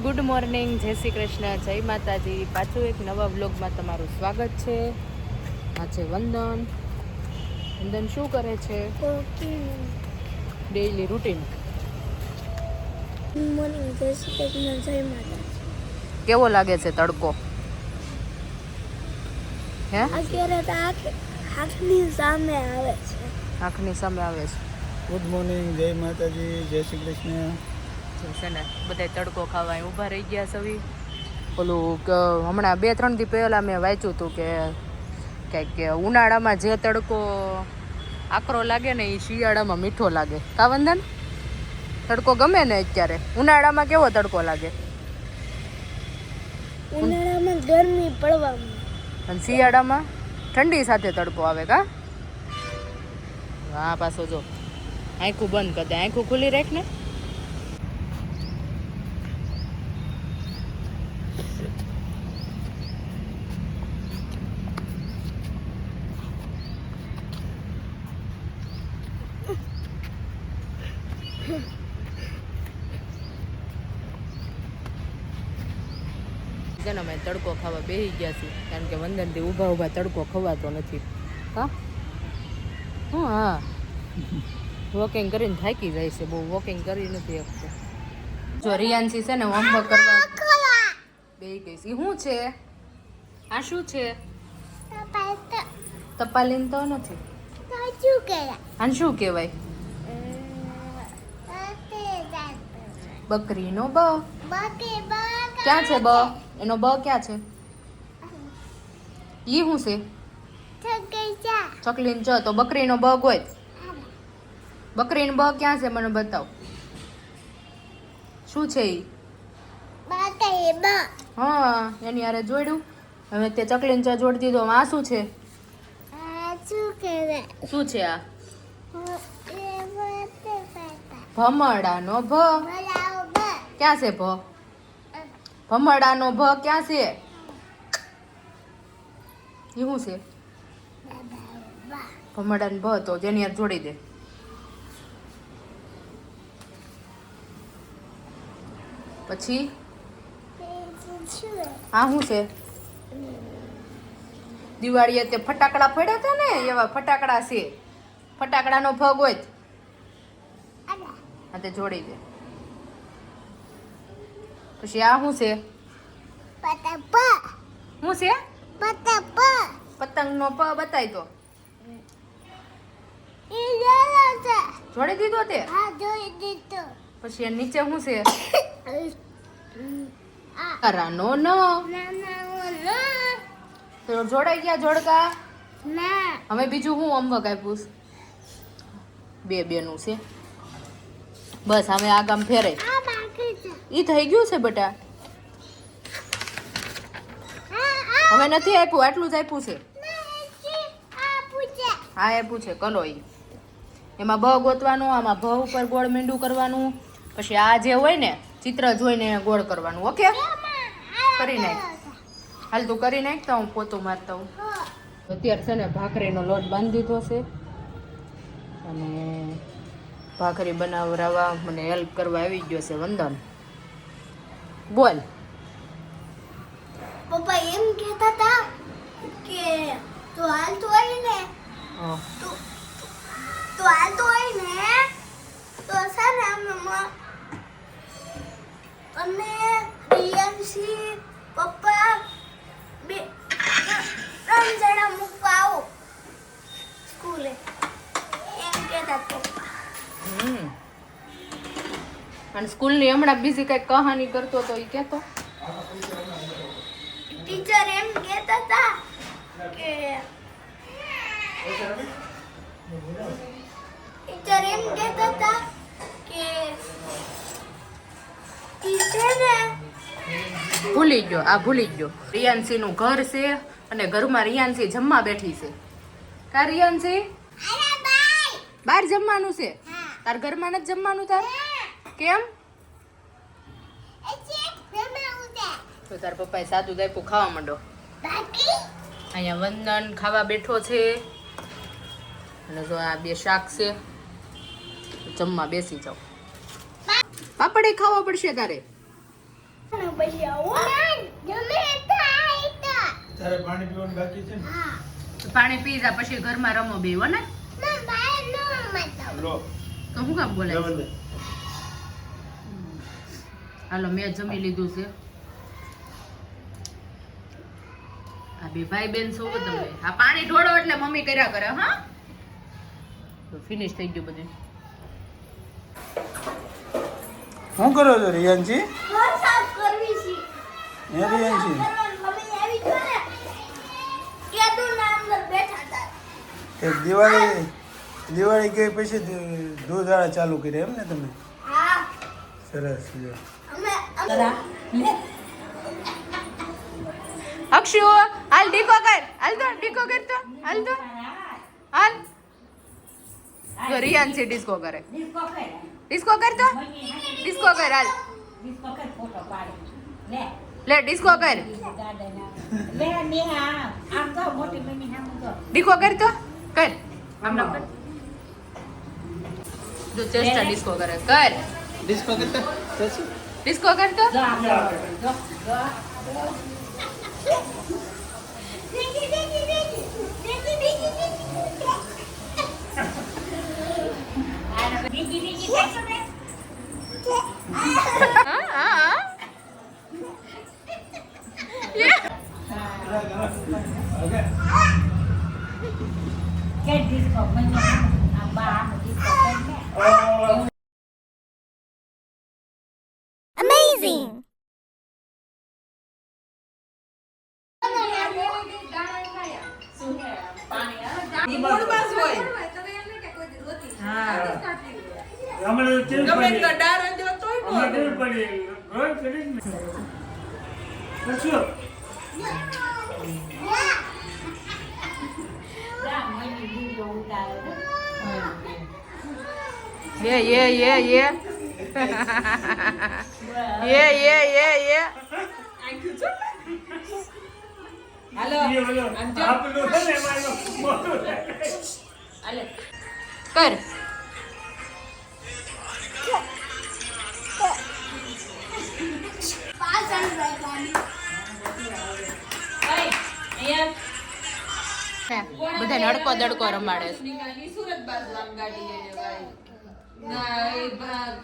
Good morning, જય શ્રી કૃષ્ણ, જય માતાજી. પાછું એક નવા વ્લોગમાં તમારું સ્વાગત છે. આ છે વંદન. વંદન શું કરે છે? Daily routine. ગુડ મોર્નિંગ, જય શ્રી કૃષ્ણ, જય માતાજી. કેવો લાગે છે તડકો? હે અત્યારે તો આંખની સામે આવે છે. આંખની સામે આવે છે. ગુડ મોર્નિંગ, જય માતાજી, જય શ્રી કૃષ્ણ. છે ને બધા તડકો ખાવા ઊભા રહી ગયા સવી. ઓલું હમણાં 2-3 દી પહેલાં મેં વાંચ્યું હતું કે કંઈક ઉનાળામાં જે તડકો આકરો લાગે ને એ શિયાળામાં મીઠો લાગે. કા વંદન? તડકો ગમે ને અત્યારે? ઉનાળામાં કેવો તડકો લાગે? ઉનાળામાં ગરમી પડવા અને શિયાળામાં ઠંડી સાથે તડકો આવે. કા હા, પાછો જો આંખું બંધ કરી દે, આંખું ખુલ્લી રાખ ને. અમે તડકો ખાવા બેસી ગયા છીએ કારણ કે વંદનથી ઊભા તડકો ખવાતો નથી. હા હું હા વોકિંગ કરીને થાકી જાય છે બહુ. વોકિંગ કરી નથી શકતો. જો રિયાન્સી છે ને હોમવર્ક કરવા બેસી ગઈ છે. શું છે આ? શું છે? તપાલીન તો નથી. આને શું કહેવાય? બકરીનો બ. ક્યાં છે બ? એનો બ ક્યાં છે? ઈ શું છે? ચકલીન ચ. તો બકરીનો બ ગોય. બકરીનો બ ક્યાં છે મને બતાવ. શું છે ઈ? હા, એની હારે જોડ્યું. હવે તે ચકલીન ચ જોડી દીધો. આ શું છે? શું છે આ? ભમરડાનો ભ. ક્યાં છે ભ? ભમરડાનો ભ ક્યાં છે? એ શું છે? ભમરડાનો ભ તો જેની હારે જોડી દે. પછી આ શું છે? દિવાળીએ તે ફટાકડા ફોડ્યા હતા ને, એવા ફટાકડા છે. ફટાકડાનો ભ હોય હા તે જોડી દે. પછી આ શું છે? શું છે? પતંગનો પ બતાય તો. જોડી દીધો તે? પછી નીચે શું છે? કરાનો ન. તો જોડાઈ ગયા જોડકા. હવે બીજું હું હોમવર્ક આપ્યું? બે નું છે બસ. હવે આ કામ ફેરે ઈ થઈ ગયું છે બેટા. હવે નથી આપ્યું, આટલું જ આપ્યું છે. હા આપ્યું છે. કલો ઈ એમાં બ ગોતવાનું, આમાં ભ ઉપર ગોળ મીંડું કરવાનું. પછી આ જે હોય ને ચિત્ર જોઈને ગોળ કરવાનું. ઓકે કરી નાખ. હાલ તું કરી નાખતા હું પોતું મારતા હું. અત્યારે છે ને ભાખરીનો લોટ બાંધી દીધો છે અને ભાખરી બનાવવા મને હેલ્પ કરવા આવી ગયો છે વંદન. બોલ. પપ્પા એમ કહેતા હતા કે તું હાલતો હોય ને તો હાલતો હોય ને તો છે ને અમે રિયાન્સી પપ્પા 3 જણા મૂકવા આવો સ્કૂલે એમ કહેતા પપ્પા. અને સ્કૂલની હમણાં બીજી કઈ કહાની કરતો તો એ કહેતો. ટીચર એમ કહેતા હતા કે ભૂલી ગયો. રિયાન્સી નું ઘર છે અને ઘરમાં રિયાન્સી જમવા બેઠી છે. કા રિયાન્સી? બહાર જમવાનું છે? તાર ઘરમાં નથી જમવાનું? તાર કેમ? તો તાર પપ્પાએ સાદું આપ્યું, ખાવા માંડો. અહીંયા વંદન ખાવા બેઠો છે અને જો આ 2 શાક છે. જમવા બેસી જાઓ. પાપડ ખાવા પડશે તારે. પછી આવું જમે થાય તો તારે પાણી પીવાનું બાકી છે ને? હા પાણી પી જા પછી ઘરમાં રમો બે હો ને ના બહાર નો મત લો તો હું કામ બોલે જવા દે. હાલો મેં જમી લીધું છે આ બે ભાઈ બેન છો તમે આ પાણી ઢોળો એટલે મમ્મી કર્યા કરે હા ફિનિશ થઈ ગયું બધું શું કરો છો રિયાનજી? ઘર સાફ કરવી છે હે રિયાનજી? મમ્મી આવી ગયો ને કેદુ ના અંદર બેઠા હતા એક દિવાળી ગઈ પછી દૂધવાળા ચાલુ કરી એમ ને તમે? હા સરસ લ્યો. અમે અક્ષુ હાલ ડીકો કર હાલ તો ડીકો કર તો હાલ હાલ જો રિયાન છે ડિસ્કો કરે ડિસ્કો કર તો ડિસ્કો કર હાલ લે ડિસ્કો કર ડીકો કર તો કર આમ ના કર જો ચેસ્ટા ડિસ્કો કરે કર ડિસ્કો કરતા ચાચી? ડિસ્કો કર તો હા હા ઓકે. Amazing. હમણાં તેલ ગમે પડી. એટલા ડાર અંજો તોય હમણાં તેલ બોલ. પડી. રોજ કરી જ ને. પછી Yeah. Yeah. હાલો એ ઓલો આમ જો. આપણું છે ને એમાં એનો મોટું થાય. હાલે. કર ઓય, અહીંયા બધાને અડકો દડકો રમાડે છે. નીકળી સુરત બાજુ આમ ગાડી લઈને ભાઈ. ના એ ભાગ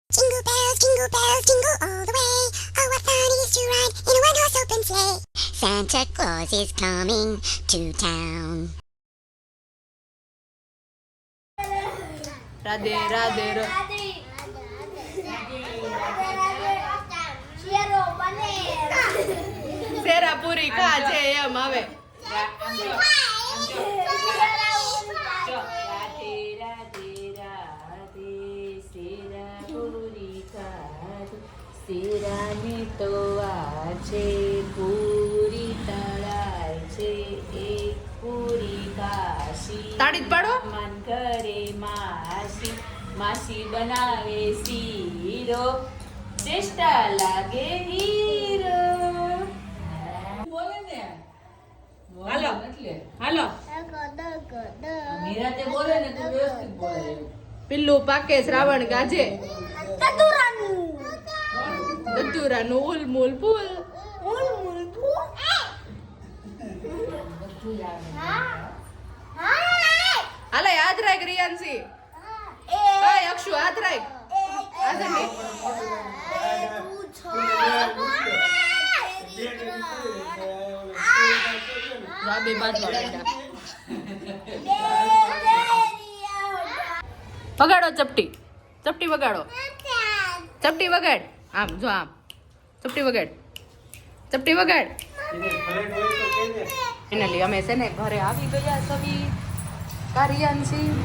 Jingle bells, jingle all the way. Oh, what fun it is to ride in a one-horse open sleigh. Santa Claus is coming to town. Radhe Radhe શેરો બને સેરા પૂરી ખા છે એમ હવે આમ જો. જો. રાધે રાધે રાધે શેરા પૂરી કાઢ શેરાને તો છે પૂરી તળાય છે એક પૂરી કાશી તાળી જ પાડો. મન કરે માસી માસી બનાવે શીરો ચેષ્ટા લાગે હીરો બોલે ને હાલો હાલો નિરાતે બોલે ને તો વ્યવસ્થિત બોલે પિલ્લું પાકે શ્રાવણ ગાજે દતુરાનું ઉલમુલ ફૂલ હાલે યાદ રાખ રિયાન્સી ઓય અક્ષુ યાદ રાખ આજે નહીં રાબે બાજવા બેઠા વગાડો ચપટી વગાડો ચપટી વગાડ આમ જો આમ ચપટી વગાડ એને ફ્લેટ હોય તો કહેજે. ફાઇનલી અમે છે ને ઘરે આવી ગયા સવી કારિયાંશી